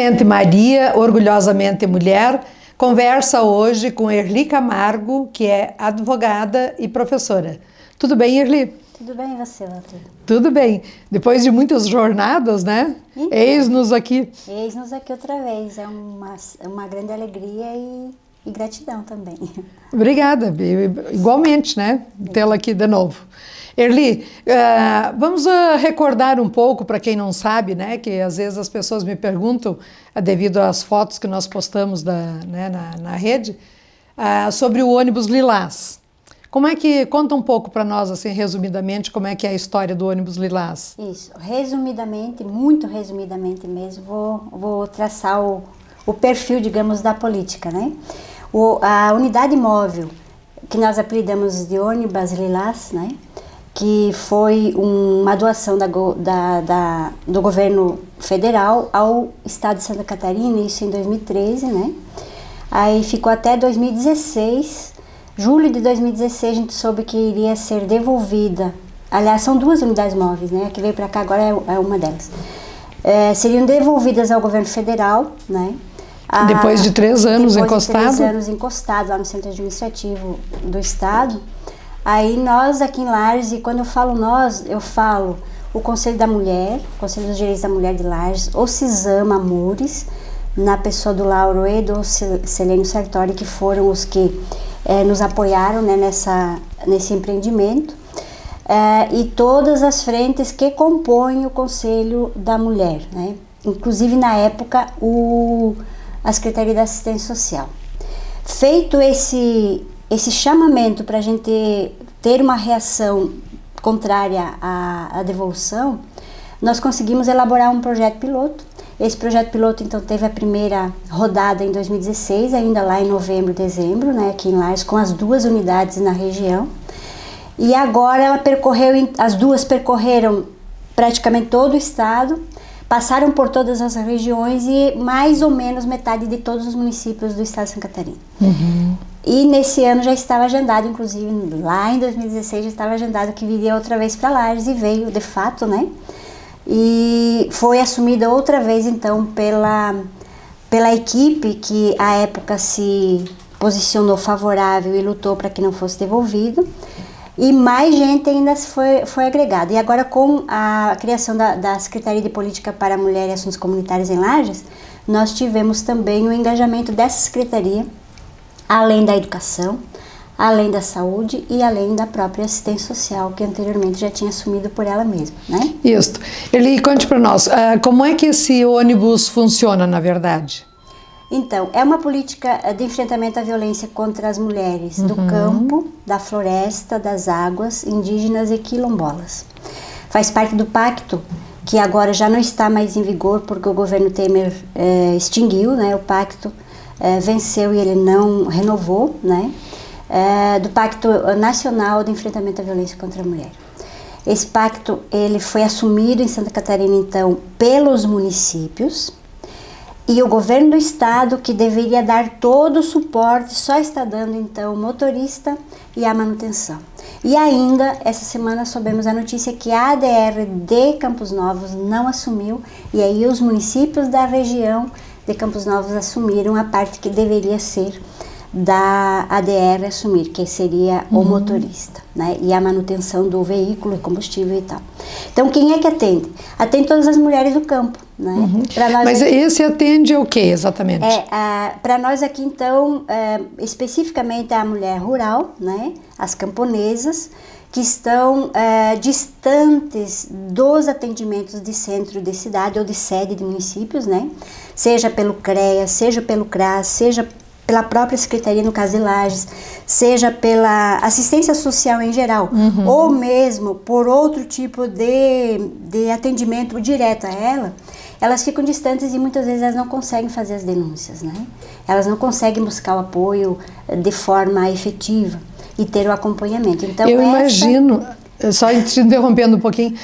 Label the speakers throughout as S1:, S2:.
S1: Felizmente Maria, orgulhosamente mulher, conversa hoje com Erli Camargo, que é advogada e professora. Tudo bem, Erli?
S2: Tudo bem, e você, Walter?
S1: Tudo bem. Depois de muitas jornadas, né?
S2: Então,
S1: Eis-nos aqui.
S2: Eis-nos aqui outra vez. É uma grande alegria e gratidão também.
S1: Obrigada. Igualmente, né? Tê-la aqui de novo. Erli, vamos recordar um pouco, para quem não sabe, né, que às vezes as pessoas me perguntam, devido às fotos que nós postamos na rede, sobre o ônibus Lilás. Como é que, conta um pouco para nós, assim, resumidamente, como é que é a história do ônibus Lilás?
S2: Isso, resumidamente, muito resumidamente mesmo, vou traçar o perfil, digamos, da política, né? A unidade móvel, que nós apelidamos de ônibus Lilás, né? Que foi uma doação do governo federal ao estado de Santa Catarina, isso em 2013, né? Aí ficou até 2016, julho de 2016 a gente soube que iria ser devolvida. Aliás, são duas unidades móveis, né? A que veio para cá agora é uma delas. Seriam devolvidas ao governo federal, né?
S1: Depois de 3 anos encostado?
S2: Depois de 3 anos encostado lá no centro administrativo do estado. Aí nós aqui em Lages, e quando eu falo nós, eu falo o Conselho da Mulher, o Conselho dos Direitos da Mulher de Lages, o CISAM Amores, na pessoa do Lauro e do Celênio Sartori, que foram os que nos apoiaram, né, nesse empreendimento, e todas as frentes que compõem o Conselho da Mulher, né? Inclusive na época a Secretaria da Assistência Social. Feito esse chamamento para a gente ter uma reação contrária à devolução, nós conseguimos elaborar um projeto piloto. Esse projeto piloto, então, teve a primeira rodada em 2016, ainda lá em novembro, dezembro, né, aqui em Lages, com as 2 unidades na região. E agora as duas percorreram praticamente todo o estado, passaram por todas as regiões e mais ou menos metade de todos os municípios do estado de Santa Catarina. Uhum. E nesse ano já estava agendado, inclusive lá em 2016 já estava agendado que viria outra vez para Lages e veio de fato, né? E foi assumida outra vez então pela equipe que à época se posicionou favorável e lutou para que não fosse devolvido. E mais gente ainda foi agregada. E agora com a criação da Secretaria de Política para a Mulher e Assuntos Comunitários em Lages, nós tivemos também o engajamento dessa secretaria, além da educação, além da saúde e além da própria assistência social, que anteriormente já tinha assumido por ela mesma, né?
S1: Isso. Eli, conte para nós, como é que esse ônibus funciona, na verdade?
S2: Então, é uma política de enfrentamento à violência contra as mulheres do campo, da floresta, das águas, indígenas e quilombolas. Faz parte do pacto, que agora já não está mais em vigor, porque o governo Temer extinguiu, né? O pacto venceu e ele não renovou, né? Do Pacto Nacional de Enfrentamento à Violência contra a Mulher. Esse pacto ele foi assumido em Santa Catarina, então, pelos municípios, e o governo do estado, que deveria dar todo o suporte, só está dando, então, o motorista e a manutenção. E ainda, essa semana, soubemos a notícia que a ADR de Campos Novos não assumiu, e aí os municípios da região de Campos Novos assumiram a parte que deveria ser da ADR assumir, que seria o motorista, né? E a manutenção do veículo, combustível e tal. Então, quem é que atende? Atende todas as mulheres do campo, né?
S1: Mas esse atende o que exatamente?
S2: Para nós aqui, então, especificamente a mulher rural, né? As camponesas, que estão distantes dos atendimentos de centro de cidade ou de sede de municípios, né? Seja pelo CREA, seja pelo CRAS, seja pela própria Secretaria, no caso de Lages, seja pela assistência social em geral, ou mesmo por outro tipo de atendimento direto a ela, elas ficam distantes e muitas vezes elas não conseguem fazer as denúncias, né? Elas não conseguem buscar o apoio de forma efetiva e ter o acompanhamento. Então,
S1: eu imagino, só te interrompendo um pouquinho,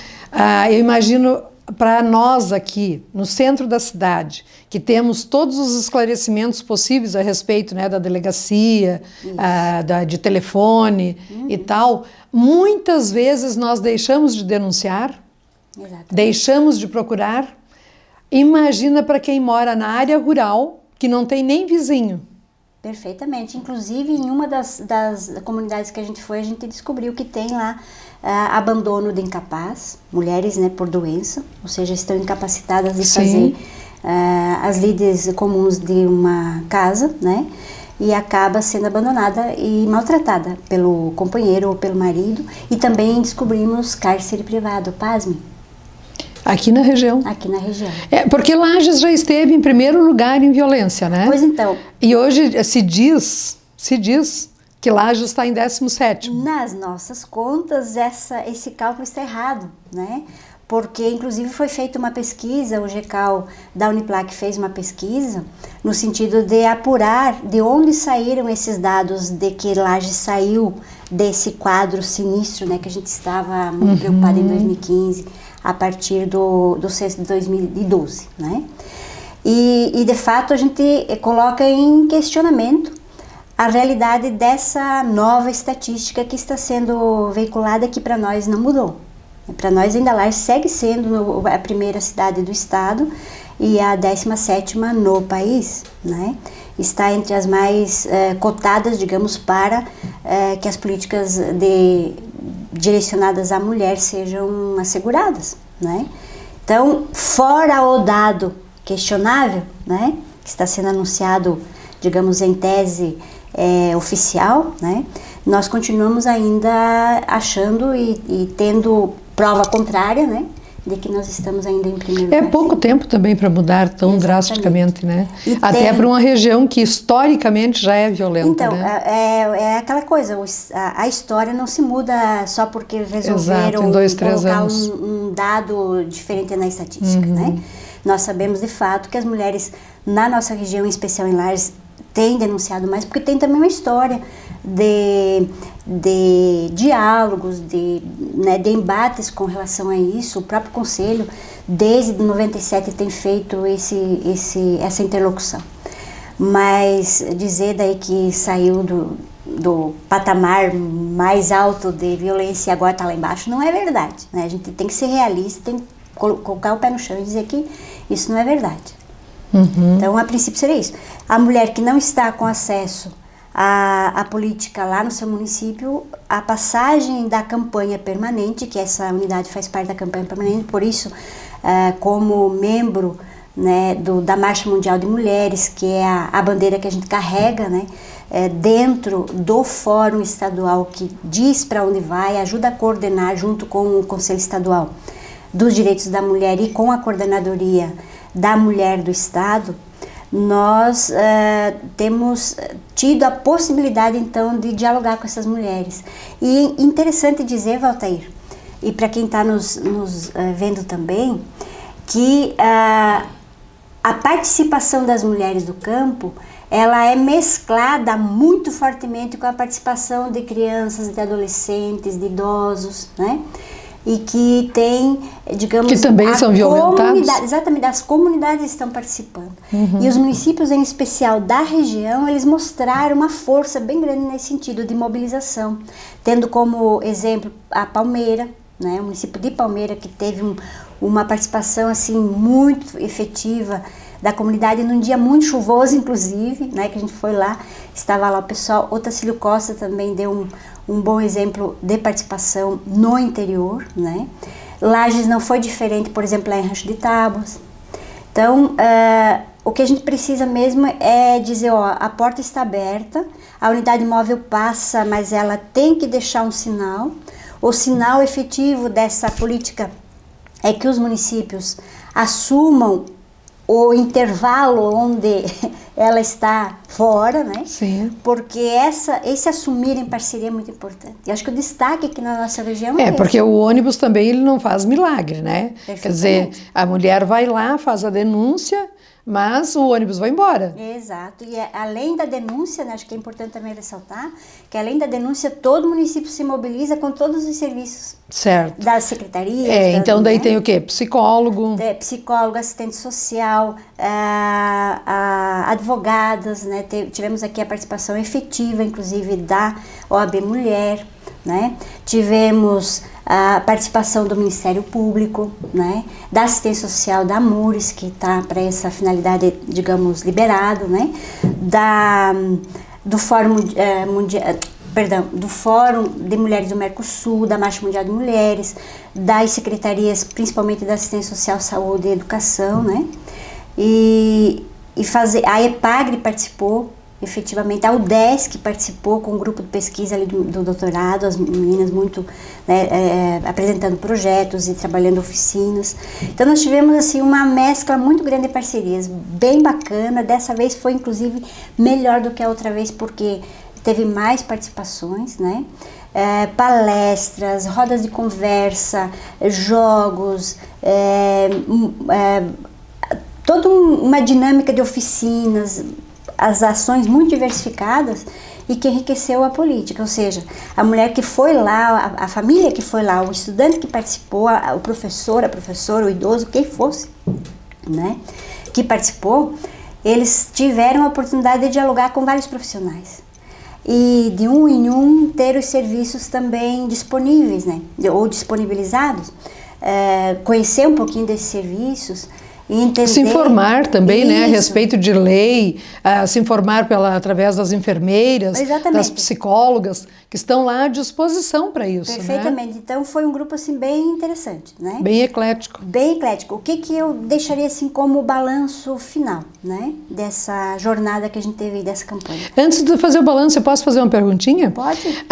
S1: eu imagino para nós aqui, no centro da cidade, que temos todos os esclarecimentos possíveis a respeito, né, da delegacia, de telefone e tal, muitas vezes nós deixamos de denunciar, deixamos de procurar, Imagina para quem mora na área rural, que não tem nem vizinho.
S2: Perfeitamente. Inclusive, em uma das comunidades que a gente descobriu que tem lá abandono de incapaz, mulheres, né, por doença, ou seja, estão incapacitadas de fazer as lides comuns de uma casa, né, e acaba sendo abandonada e maltratada pelo companheiro ou pelo marido. E também descobrimos cárcere privado, pasme.
S1: Aqui na região.
S2: Aqui na região.
S1: Porque Lages já esteve em primeiro lugar em violência, né?
S2: Pois então.
S1: E hoje se diz que Lages está em 17º.
S2: Nas nossas contas, esse cálculo está errado, né? Porque, inclusive, foi feita uma pesquisa, o GECAL da Uniplac fez uma pesquisa no sentido de apurar de onde saíram esses dados de que Lages saiu desse quadro sinistro, né? Que a gente estava muito preocupado em 2015, a partir do censo de 2012, né? E, de fato, a gente coloca em questionamento a realidade dessa nova estatística que está sendo veiculada, que para nós não mudou. Para nós, ainda Lages segue sendo a primeira cidade do estado e a 17ª no país, né? Está entre as mais cotadas, digamos, para que as políticas direcionadas à mulher sejam asseguradas, né? Então, fora o dado questionável, né, que está sendo anunciado, digamos, em tese oficial, né, nós continuamos ainda achando e tendo prova contrária, né, de que nós estamos ainda em primeiro lugar.
S1: É pouco tempo também para mudar tão drasticamente, né? Até para uma região que historicamente já é violenta,
S2: então,
S1: né?
S2: É aquela coisa, a história não se muda só porque resolveram colocar um dado diferente na estatística, né? Nós sabemos de fato que as mulheres na nossa região, em especial em Lages, têm denunciado mais, porque tem também uma história de diálogos, de embates com relação a isso. O próprio Conselho, desde 97, tem feito essa interlocução. Mas dizer daí que saiu do patamar mais alto de violência e agora está lá embaixo, não é verdade, né? A gente tem que ser realista, tem que colocar o pé no chão e dizer que isso não é verdade. Então, a princípio seria isso. A mulher que não está com acesso à política lá no seu município, a passagem da campanha permanente, que essa unidade faz parte da campanha permanente, por isso, como membro, né, da Marcha Mundial de Mulheres, que é a bandeira que a gente carrega, né, dentro do Fórum Estadual, que diz para onde vai, ajuda a coordenar junto com o Conselho Estadual dos Direitos da Mulher e com a Coordenadoria da Mulher do Estado, nós temos tido a possibilidade, então, de dialogar com essas mulheres. E interessante dizer, Valtair, e para quem está nos vendo também, que a participação das mulheres do campo, ela é mesclada muito fortemente com a participação de crianças, de adolescentes, de idosos, né? E que tem, digamos...
S1: Que também são violentados.
S2: Exatamente, as comunidades estão participando. E os municípios, em especial da região, eles mostraram uma força bem grande nesse sentido de mobilização. Tendo como exemplo a Palmeira, né, o município de Palmeira, que teve uma participação assim, muito efetiva da comunidade num dia muito chuvoso, inclusive, né, que a gente foi lá, estava lá o pessoal. Otacílio Costa também deu um bom exemplo de participação no interior, né? Lages não foi diferente, por exemplo, lá em Rancho de Tábuas. Então, o que a gente precisa mesmo é dizer, ó, a porta está aberta, a unidade móvel passa, mas ela tem que deixar um sinal. O sinal efetivo dessa política é que os municípios assumam o intervalo onde ela está fora, né?
S1: Sim.
S2: Porque esse assumir em parceria é muito importante. E acho que o destaque aqui na nossa região é
S1: porque o ônibus também ele não faz milagre, né? Quer dizer, a mulher vai lá, faz a denúncia, mas o ônibus vai embora.
S2: Exato. E além da denúncia, né, acho que é importante também ressaltar, que além da denúncia, todo município se mobiliza com todos os serviços.
S1: Certo.
S2: Das secretarias.
S1: Então daí tem o quê? Psicólogo.
S2: Psicólogo, assistente social, advogadas, né? Tivemos aqui a participação efetiva, inclusive, da OAB Mulher, né? Tivemos a participação do Ministério Público, né? Da assistência social da AMURES, que está para essa finalidade, digamos, liberado, né? Do Fórum do Fórum de Mulheres do Mercosul, da Marcha Mundial de Mulheres, das secretarias, principalmente da Assistência Social, Saúde e Educação, né? A EPAGRE participou, efetivamente, a UDESC participou com um grupo de pesquisa ali do doutorado, as meninas muito, né, apresentando projetos e trabalhando oficinas. Então nós tivemos assim uma mescla muito grande de parcerias, bem bacana. Dessa vez foi inclusive melhor do que a outra vez, porque teve mais participações, né? Palestras, rodas de conversa, jogos, toda uma dinâmica de oficinas, as ações muito diversificadas e que enriqueceu a política, ou seja, a mulher que foi lá, a família que foi lá, o estudante que participou, o professor, a professora, o idoso, quem fosse, né, que participou, eles tiveram a oportunidade de dialogar com vários profissionais e de um em um ter os serviços também disponíveis, né, ou disponibilizados, conhecer um pouquinho desses serviços. Entender.
S1: Se informar também, né, a respeito de lei, se informar através das enfermeiras, das psicólogas, que estão lá à disposição para isso.
S2: Perfeitamente.
S1: Né?
S2: Então foi um grupo assim bem interessante, né?
S1: Bem eclético.
S2: Bem eclético. O que eu deixaria assim como balanço final, né, dessa jornada que a gente teve aí, dessa campanha?
S1: Antes de fazer o balanço, eu posso fazer uma perguntinha?
S2: Pode.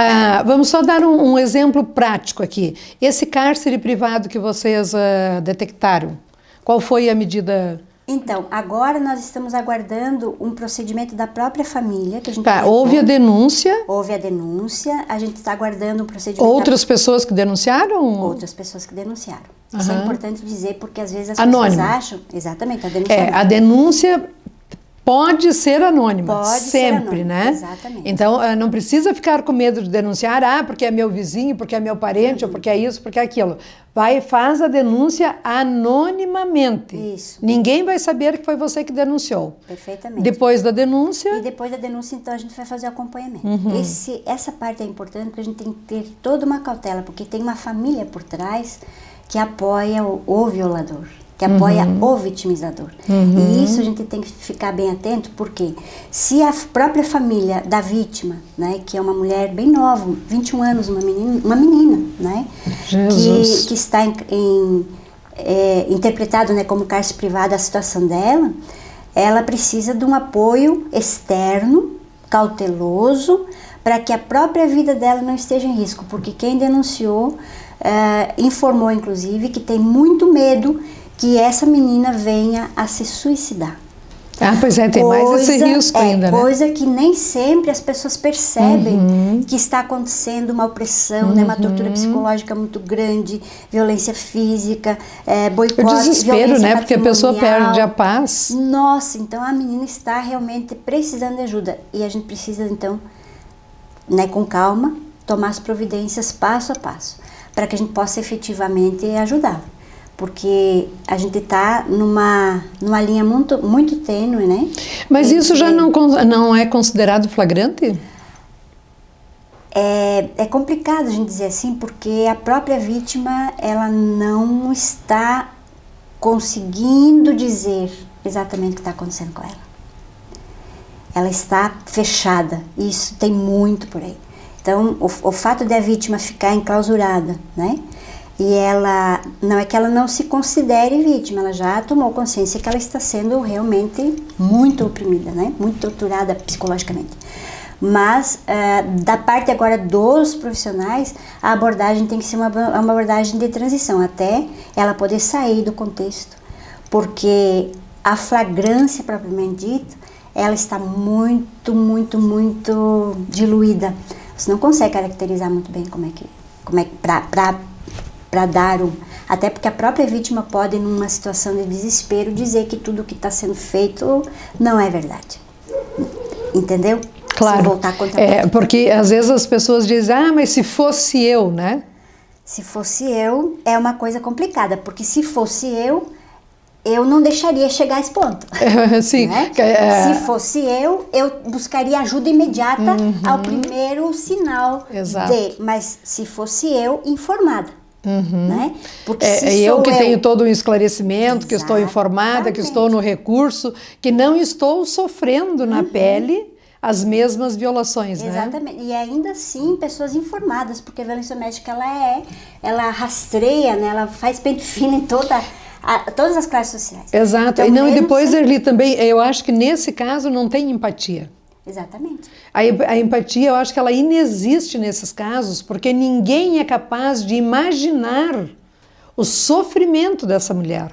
S1: Vamos só dar um exemplo prático aqui. Esse cárcere privado que vocês detectaram, qual foi a medida?
S2: Então, agora nós estamos aguardando um procedimento da própria família que a gente
S1: houve a denúncia.
S2: Houve a denúncia, a gente está aguardando um procedimento.
S1: Outras pessoas que denunciaram?
S2: Outras pessoas que denunciaram. Isso é importante dizer, porque às vezes as
S1: Anônimo.
S2: pessoas acham... Exatamente, a denúncia.
S1: A denúncia pode ser anônima,
S2: pode
S1: sempre,
S2: ser anônima,
S1: né?
S2: Exatamente.
S1: Então, não precisa ficar com medo de denunciar, porque é meu vizinho, porque é meu parente, ou porque é isso, porque é aquilo. Faz a denúncia anonimamente.
S2: Isso.
S1: Ninguém vai saber que foi você que denunciou.
S2: Perfeitamente.
S1: Depois da denúncia...
S2: E depois da denúncia, então, a gente vai fazer o acompanhamento. Essa parte é importante, porque a gente tem que ter toda uma cautela, porque tem uma família por trás que apoia o violador, que apoia o vitimizador. E isso a gente tem que ficar bem atento, porque se a própria família da vítima, né, que é uma mulher bem nova, 21 anos, uma menina, né, que está interpretado, né, como cárcere privado a situação dela, ela precisa de um apoio externo, cauteloso, para que a própria vida dela não esteja em risco, porque quem denunciou informou, inclusive, que tem muito medo que essa menina venha a se suicidar.
S1: Pois é, tem mais esse risco ainda, né?
S2: Coisa que nem sempre as pessoas percebem que está acontecendo uma opressão, né, uma tortura psicológica muito grande, violência física, boicote,
S1: o desespero, né? Porque a pessoa perde a paz.
S2: Nossa, então a menina está realmente precisando de ajuda. E a gente precisa, então, né, com calma, tomar as providências passo a passo, para que a gente possa efetivamente ajudá-la. Porque a gente está numa linha muito, muito tênue, né?
S1: Mas isso já não é considerado flagrante?
S2: É complicado a gente dizer assim, porque a própria vítima, ela não está conseguindo dizer exatamente o que está acontecendo com ela. Ela está fechada, e isso tem muito por aí. Então, o fato de a vítima ficar enclausurada, né? E ela, não é que ela não se considere vítima, ela já tomou consciência que ela está sendo realmente muito oprimida, né? Muito torturada psicologicamente. Mas, da parte agora dos profissionais, a abordagem tem que ser uma abordagem de transição, até ela poder sair do contexto, porque a flagrância propriamente dita, ela está muito, muito, muito diluída. Você não consegue caracterizar muito bem como é que para dar até porque a própria vítima pode, numa situação de desespero, dizer que tudo que está sendo feito não é verdade. Entendeu?
S1: Claro.
S2: Se voltar contra
S1: porque às vezes as pessoas dizem, mas se fosse eu, né?
S2: Se fosse eu, é uma coisa complicada, porque se fosse eu, eu não deixaria chegar a esse ponto.
S1: Sim.
S2: Né? Se fosse eu buscaria ajuda imediata ao primeiro sinal.
S1: Exato.
S2: Mas se fosse eu, informada. Né? Porque se
S1: eu
S2: sou
S1: que tenho todo um esclarecimento, que estou informada,
S2: Exatamente.
S1: que estou no recurso, que não estou sofrendo na pele as mesmas violações, né?
S2: Exatamente. E ainda assim, pessoas informadas, porque a violência doméstica, ela rastreia, né? Ela faz pente fino em todas as classes sociais.
S1: Exato.
S2: Então,
S1: e depois, Erli, também, eu acho que nesse caso não tem empatia.
S2: Exatamente.
S1: A empatia, eu acho que ela inexiste nesses casos, porque ninguém é capaz de imaginar o sofrimento dessa mulher.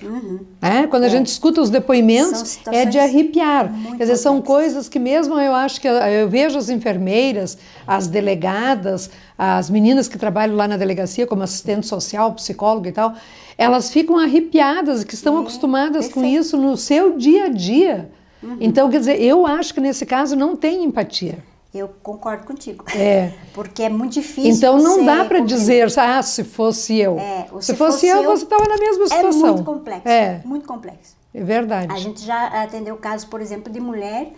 S1: Quando a gente escuta os depoimentos, é de arrepiar. Quer dizer, são coisas que mesmo eu acho que eu vejo as enfermeiras, as delegadas, as meninas que trabalham lá na delegacia como assistente social, psicóloga e tal, elas ficam arrepiadas, que estão acostumadas com isso no seu dia a dia. Então, quer dizer, eu acho que nesse caso não tem empatia.
S2: Eu concordo contigo.
S1: Porque
S2: é muito difícil.
S1: Então não dá para dizer, se fosse eu. Se fosse eu, você estava na mesma situação.
S2: É muito complexo. Muito complexo.
S1: É verdade.
S2: A gente já atendeu casos, por exemplo, de mulher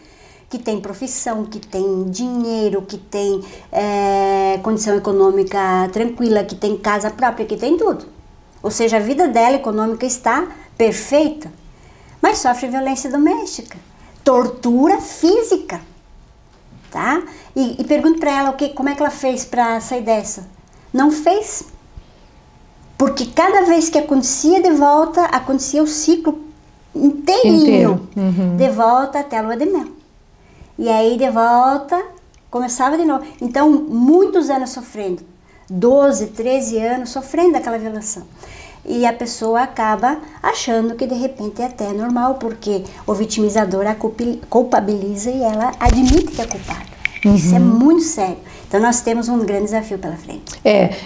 S2: que tem profissão, que tem dinheiro, que tem condição econômica tranquila, que tem casa própria, que tem tudo. Ou seja, a vida dela econômica está perfeita, mas sofre violência doméstica, tortura física. Tá? E pergunto para ela como é que ela fez para sair dessa. Não fez. Porque cada vez que acontecia de volta, acontecia o ciclo inteirinho. De volta até a lua de mel. E aí de volta, começava de novo. Então, muitos anos sofrendo. 12, 13 anos sofrendo aquela violação. E a pessoa acaba achando que de repente é até normal, porque o vitimizador a culpabiliza e ela admite que é culpada. Isso é muito sério. Então nós temos um grande desafio pela frente.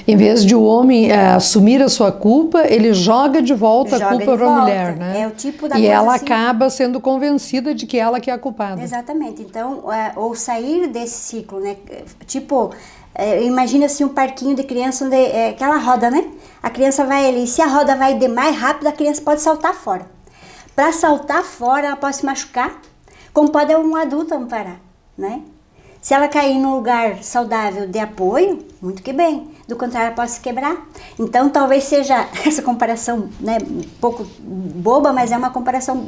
S1: Em vez de o homem assumir a sua culpa, ele joga de volta a culpa para a mulher, né?
S2: É o tipo da
S1: e
S2: coisa
S1: ela
S2: assim,
S1: acaba sendo convencida de que ela que é a culpada.
S2: Exatamente. Então, ou sair desse ciclo, né? Tipo, imagina assim um parquinho de criança onde aquela roda, né? A criança vai ali, se a roda vai de mais rápido, a criança pode saltar fora. Para saltar fora, ela pode se machucar, como pode um adulto amparar, né? Se ela cair num lugar saudável de apoio, muito que bem. Do contrário, ela pode se quebrar. Então, talvez seja essa comparação, né, um pouco boba, mas é uma comparação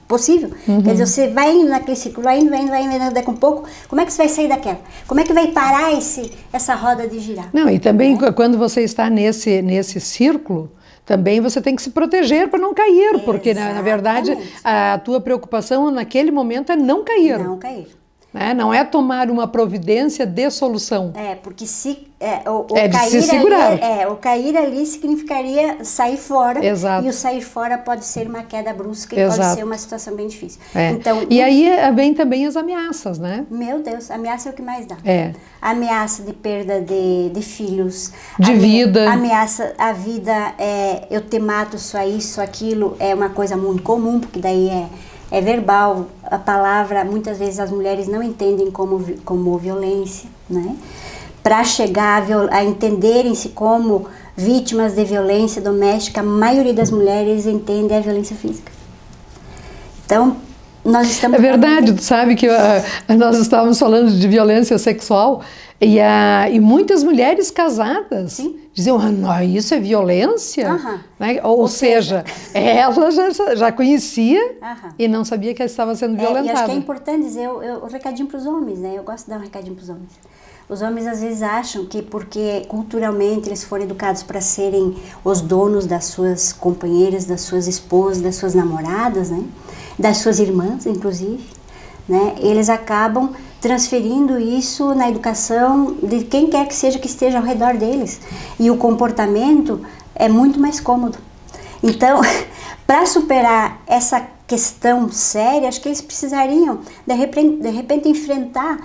S2: possível. Quer dizer, você vai indo naquele ciclo, vai indo, daqui a um pouco, como é que você vai sair daquela? Como é que vai parar essa roda de girar?
S1: Não, e também quando você está nesse círculo, também você tem que se proteger para não cair, porque na verdade a tua preocupação naquele momento é não cair.
S2: Não cair.
S1: Não é tomar uma providência de solução.
S2: Porque
S1: de se segurar.
S2: O cair ali significaria sair fora.
S1: Exato.
S2: E o sair fora pode ser uma queda brusca e
S1: Exato.
S2: pode ser uma situação bem difícil. Então,
S1: e aí vem também as ameaças, né?
S2: Meu Deus, ameaça é o que mais dá.
S1: Ameaça
S2: de perda de filhos.
S1: De vida.
S2: Ameaça a vida, eu te mato, isso, aquilo, é uma coisa muito comum, porque daí é verbal, a palavra, muitas vezes as mulheres não entendem como violência, né? Para chegar a entenderem-se como vítimas de violência doméstica, a maioria das mulheres entende a violência física. Então, nós estamos...
S1: É verdade, tu sabe que nós estávamos falando de violência sexual e muitas mulheres casadas diziam, isso é violência? Né? Ou seja, ela já conhecia e não sabia que ela estava sendo violentada.
S2: E acho que é importante dizer o recadinho para os homens, né? Eu gosto de dar um recadinho para os homens. Os homens às vezes acham que porque culturalmente eles foram educados para serem os donos das suas companheiras, das suas esposas, das suas namoradas, né? Das suas irmãs, inclusive, né? Eles acabam transferindo isso na educação de quem quer que seja que esteja ao redor deles. E o comportamento é muito mais cômodo. Então, para superar essa questão séria, acho que eles precisariam, de repente enfrentar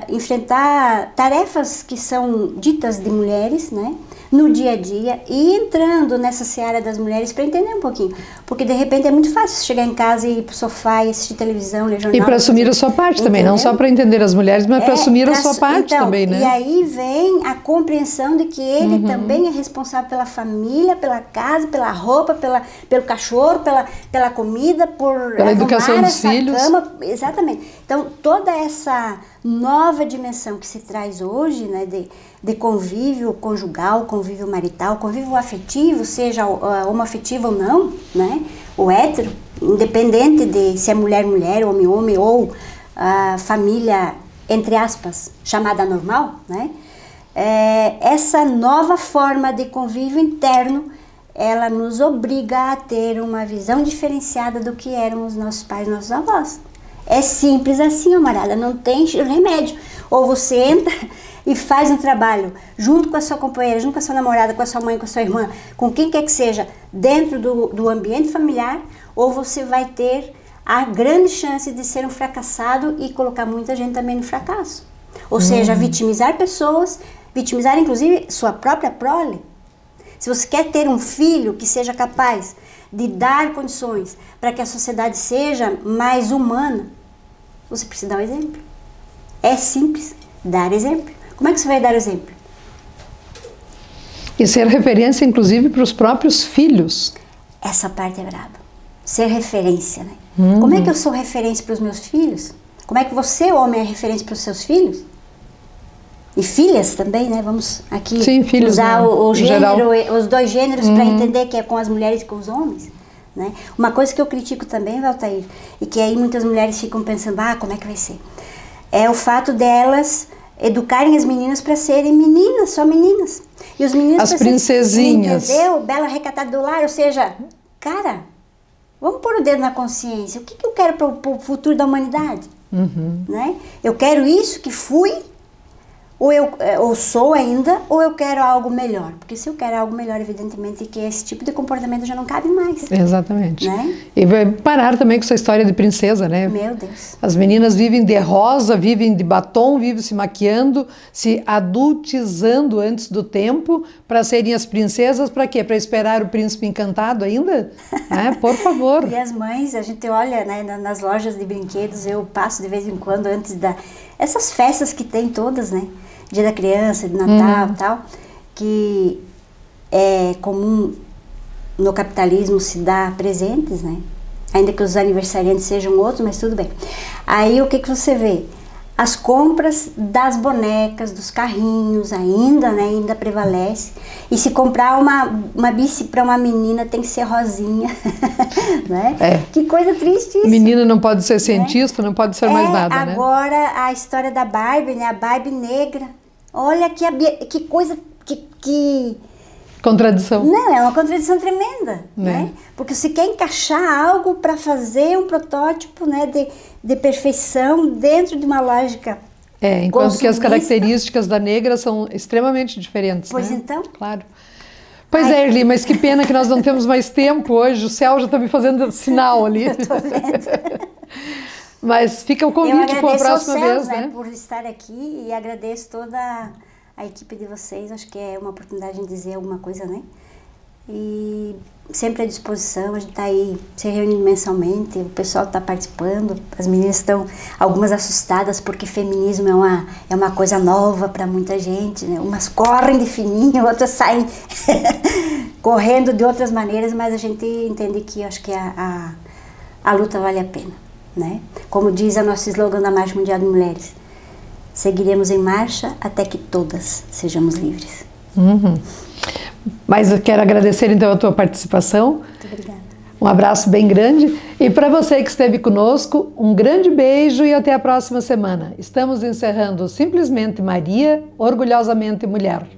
S2: enfrentar tarefas que são ditas de mulheres, né? No dia a dia e entrando nessa seara das mulheres para entender um pouquinho. Porque de repente é muito fácil chegar em casa e ir pro sofá e assistir televisão, ler jornal.
S1: E para assumir a sua parte também, não só para entender as mulheres, mas para assumir a sua parte
S2: então,
S1: também, né?
S2: E aí vem a compreensão de que ele também é responsável pela família, pela casa, pela roupa, pelo cachorro, pela comida, pela
S1: educação dos filhos.
S2: Cama. Exatamente. Então, toda essa nova dimensão que se traz hoje, né, de convívio conjugal, convívio marital, convívio afetivo, seja homoafetivo ou não, né, o hétero, independente de se é mulher-mulher, homem-homem ou família, entre aspas, chamada normal, né, essa nova forma de convívio interno, ela nos obriga a ter uma visão diferenciada do que eram os nossos pais e nossos avós. É simples assim, camarada, não tem remédio. Ou você entra e faz um trabalho junto com a sua companheira, junto com a sua namorada, com a sua mãe, com a sua irmã, com quem quer que seja, dentro do ambiente familiar, ou você vai ter a grande chance de ser um fracassado e colocar muita gente também no fracasso. Ou seja, vitimizar pessoas, vitimizar inclusive sua própria prole. Se você quer ter um filho que seja capaz de dar condições para que a sociedade seja mais humana, você precisa dar o exemplo. É simples, dar exemplo. Como é que você vai dar exemplo?
S1: E ser referência, inclusive, para os próprios filhos.
S2: Essa parte é braba. Ser referência, né? Como é que eu sou referência para os meus filhos? Como é que você, homem, é referência para os seus filhos? E filhas também, né? Vamos aqui
S1: filhos,
S2: usar
S1: né?
S2: o gênero,
S1: geral.
S2: os dois gêneros para entender que é com as mulheres e com os homens. Né? Uma coisa que eu critico também, Valtair, e que aí muitas mulheres ficam pensando, como é que vai ser? É o fato delas educarem as meninas para serem meninas, só meninas. E os meninos
S1: as princesinhas.
S2: Entendeu? Bela recatada do lar, ou seja, cara, vamos pôr o dedo na consciência. O que eu quero para o futuro da humanidade? Né? Eu quero isso que fui, ou sou ainda, ou eu quero algo melhor. Porque se eu quero algo melhor, evidentemente que esse tipo de comportamento já não cabe mais.
S1: Exatamente.
S2: Né?
S1: E vai parar também com essa história de princesa, né?
S2: Meu Deus.
S1: As meninas vivem de rosa, vivem de batom, vivem se maquiando, se adultizando antes do tempo para serem as princesas. Para quê? Para esperar o príncipe encantado ainda? Por favor.
S2: E as mães, a gente olha, né, nas lojas de brinquedos, eu passo de vez em quando antes essas festas que tem todas, né? Dia da Criança, de Natal e tal, que é comum no capitalismo se dar presentes, né? Ainda que os aniversariantes sejam outros, mas tudo bem. Aí o que você vê? As compras das bonecas, dos carrinhos ainda, né? Ainda prevalece. E se comprar uma bici para uma menina tem que ser rosinha, né? Que coisa triste isso.
S1: Menina não pode ser cientista, não pode ser mais nada, né?
S2: Agora a história da Barbie, né? A Barbie negra. Olha que coisa, que
S1: contradição.
S2: Não, é uma contradição tremenda, né? Porque você quer encaixar algo para fazer um protótipo, né, de perfeição dentro de uma lógica
S1: enquanto
S2: consumista.
S1: que as características da negra são extremamente diferentes,
S2: Pois
S1: né?
S2: então.
S1: Claro. Pois é, Erli, mas que pena que nós não temos mais tempo hoje, o céu já está me fazendo sinal ali.
S2: Eu tô vendo.
S1: Mas fica o convite para a próxima vez,
S2: né? Por estar aqui e agradeço toda a equipe de vocês, acho que é uma oportunidade de dizer alguma coisa, né? E sempre à disposição, a gente está aí se reunindo mensalmente, o pessoal está participando, as meninas estão, algumas assustadas porque feminismo é uma coisa nova para muita gente, né? Umas correm de fininho, outras saem correndo de outras maneiras, mas a gente entende que acho que a luta vale a pena, né? Como diz a nosso slogan da Marcha Mundial de Mulheres, seguiremos em marcha até que todas sejamos livres.
S1: Mas eu quero agradecer então a tua participação.
S2: Muito obrigada.
S1: Um abraço bem grande. E para você que esteve conosco, um grande beijo e até a próxima semana. Estamos encerrando Simplesmente Maria, Orgulhosamente Mulher.